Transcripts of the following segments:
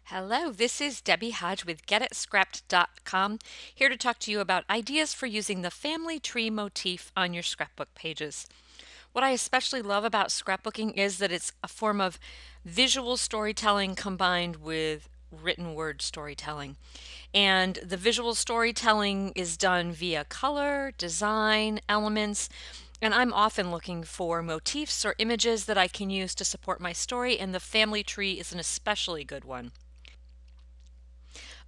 Hello, this is Debbie Hodge with GetItScrapped.com, here to talk to you about ideas for using the family tree motif on your scrapbook pages. What I especially love about scrapbooking is that it's a form of visual storytelling combined with written word storytelling. And the visual storytelling is done via color, design, elements, and I'm often looking for motifs or images that I can use to support my story, and the family tree is an especially good one.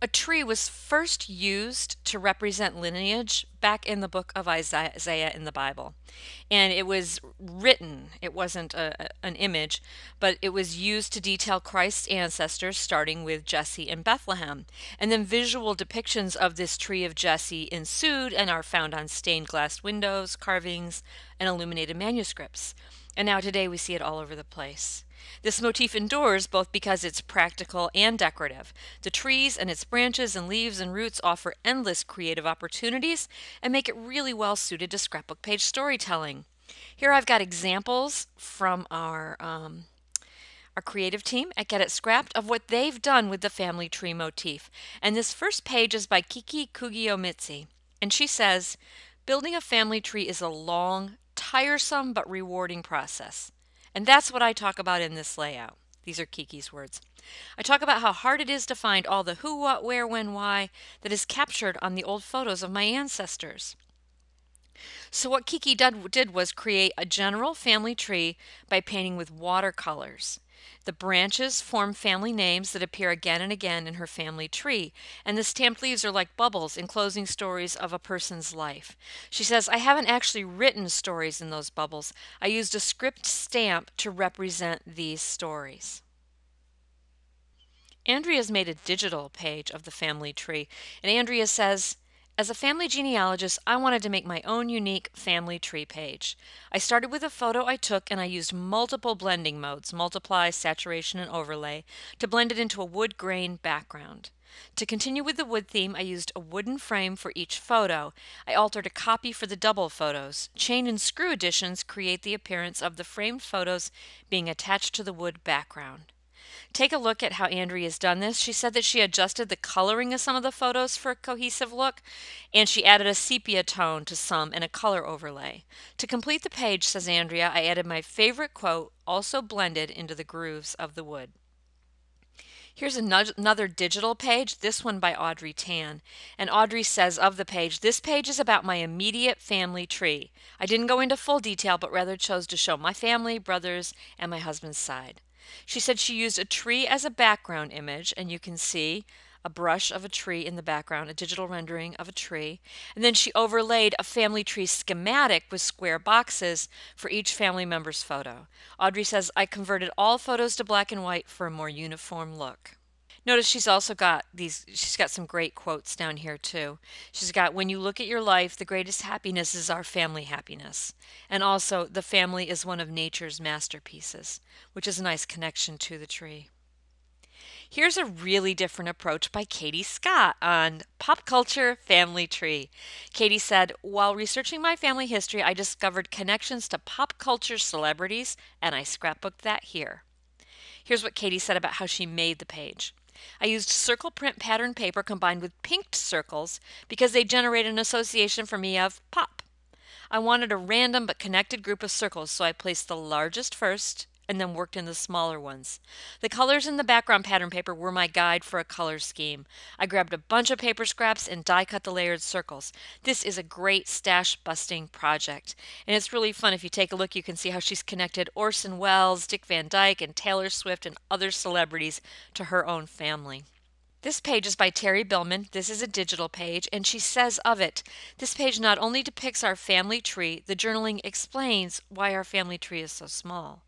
A tree was first used to represent lineage back in the book of Isaiah in the Bible. And it was written, it wasn't an image, but it was used to detail Christ's ancestors, starting with Jesse in Bethlehem. And then visual depictions of this tree of Jesse ensued and are found on stained glass windows, carvings, and illuminated manuscripts. And now today we see it all over the place. This motif endures both because it's practical and decorative. The trees and its branches and leaves and roots offer endless creative opportunities and make it really well suited to scrapbook page storytelling. Here I've got examples from our creative team at Get It Scrapped of what they've done with the family tree motif. And this first page is by Kiki Kugiomitsi. And she says, building a family tree is a long, tiresome but rewarding process. And that's what I talk about in this layout. These are Kiki's words. I talk about how hard it is to find all the who, what, where, when, why that is captured on the old photos of my ancestors. So what Kiki did was create a general family tree by painting with watercolors. The branches form family names that appear again and again in her family tree, and the stamped leaves are like bubbles enclosing stories of a person's life. She says, I haven't actually written stories in those bubbles. I used a script stamp to represent these stories. Andrea's made a digital page of the family tree, and Andrea says, as a family genealogist, I wanted to make my own unique family tree page. I started with a photo I took and I used multiple blending modes, multiply, saturation, and overlay, to blend it into a wood grain background. To continue with the wood theme, I used a wooden frame for each photo. I altered a copy for the double photos. Chain and screw additions create the appearance of the framed photos being attached to the wood background. Take a look at how Andrea has done this. She said that she adjusted the coloring of some of the photos for a cohesive look, and she added a sepia tone to some and a color overlay. To complete the page, says Andrea, I added my favorite quote, also blended into the grooves of the wood. Here's another digital page, this one by Audrey Tan. And Audrey says of the page, this page is about my immediate family tree. I didn't go into full detail, but rather chose to show my family, brothers, and my husband's side. She said she used a tree as a background image, and you can see a brush of a tree in the background, a digital rendering of a tree. And then she overlaid a family tree schematic with square boxes for each family member's photo. Audrey says, I converted all photos to black and white for a more uniform look. Notice she's got some great quotes down here too. She's got, when you look at your life, the greatest happiness is our family happiness. And also, the family is one of nature's masterpieces, which is a nice connection to the tree. Here's a really different approach by Katie Scott on pop culture family tree. Katie said, while researching my family history, I discovered connections to pop culture celebrities, and I scrapbooked that here. Here's what Katie said about how she made the page. I used circle print pattern paper combined with pinked circles because they generate an association for me of pop. I wanted a random but connected group of circles, so I placed the largest first and then worked in the smaller ones. The colors in the background pattern paper were my guide for a color scheme. I grabbed a bunch of paper scraps and die cut the layered circles. This is a great stash busting project, and it's really fun. If you take a look, you can see how she's connected Orson Welles, Dick Van Dyke, and Taylor Swift and other celebrities to her own family. This page is by Terry Billman. This is a digital page, and she says of it, this page not only depicts our family tree, the journaling explains why our family tree is so small.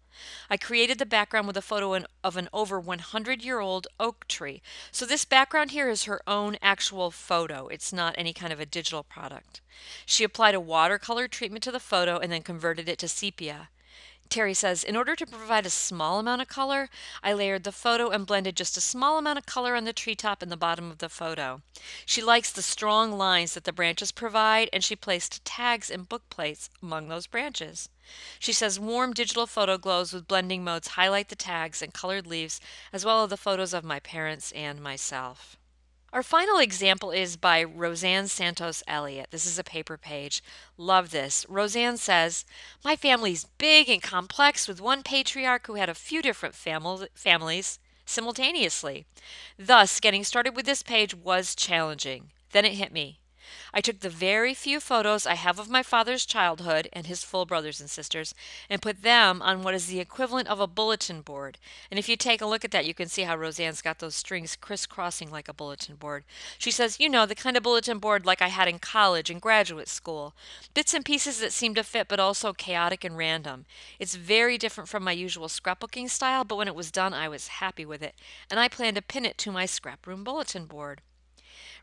I created the background with a photo of an over 100-year-old oak tree. So this background here is her own actual photo. It's not any kind of a digital product. She applied a watercolor treatment to the photo and then converted it to sepia. Terry says, in order to provide a small amount of color, I layered the photo and blended just a small amount of color on the treetop and the bottom of the photo. She likes the strong lines that the branches provide, and she placed tags and book plates among those branches. She says warm digital photo glows with blending modes highlight the tags and colored leaves, as well as the photos of my parents and myself. Our final example is by Roseanne Santos Elliott. This is a paper page. Love this. Roseanne says, my family's big and complex with one patriarch who had a few different families simultaneously. Thus, getting started with this page was challenging. Then it hit me. I took the very few photos I have of my father's childhood and his full brothers and sisters and put them on what is the equivalent of a bulletin board. And if you take a look at that, you can see how Roseanne's got those strings crisscrossing like a bulletin board. She says, you know, the kind of bulletin board like I had in college and graduate school. Bits and pieces that seem to fit but also chaotic and random. It's very different from my usual scrapbooking style, but when it was done, I was happy with it. And I plan to pin it to my scrap room bulletin board.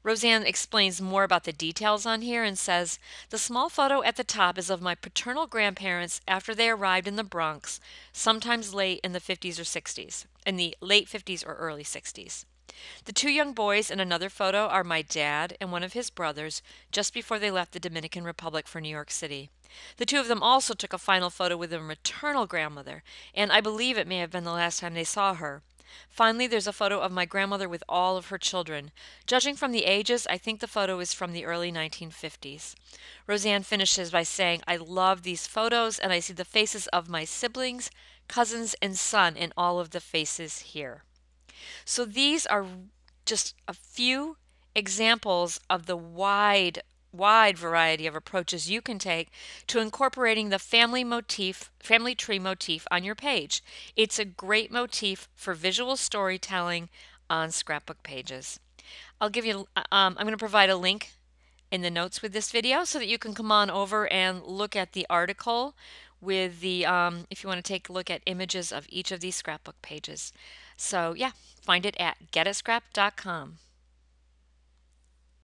Roseanne explains more about the details on here and says, the small photo at the top is of my paternal grandparents after they arrived in the Bronx, sometimes late in the 50s or 60s, in the late 50s or early 60s. The two young boys in another photo are my dad and one of his brothers just before they left the Dominican Republic for New York City. The two of them also took a final photo with their maternal grandmother, and I believe it may have been the last time they saw her. Finally, there's a photo of my grandmother with all of her children. Judging from the ages, I think the photo is from the early 1950s. Roseanne finishes by saying, I love these photos and I see the faces of my siblings, cousins, and son in all of the faces here. So these are just a few examples of the wide variety of approaches you can take to incorporating the family tree motif on your page. It's a great motif for visual storytelling on scrapbook pages. I'm going to provide a link in the notes with this video so that you can come on over and look at the article with the if you want to take a look at images of each of these scrapbook pages. So yeah, find it at getascrap.com.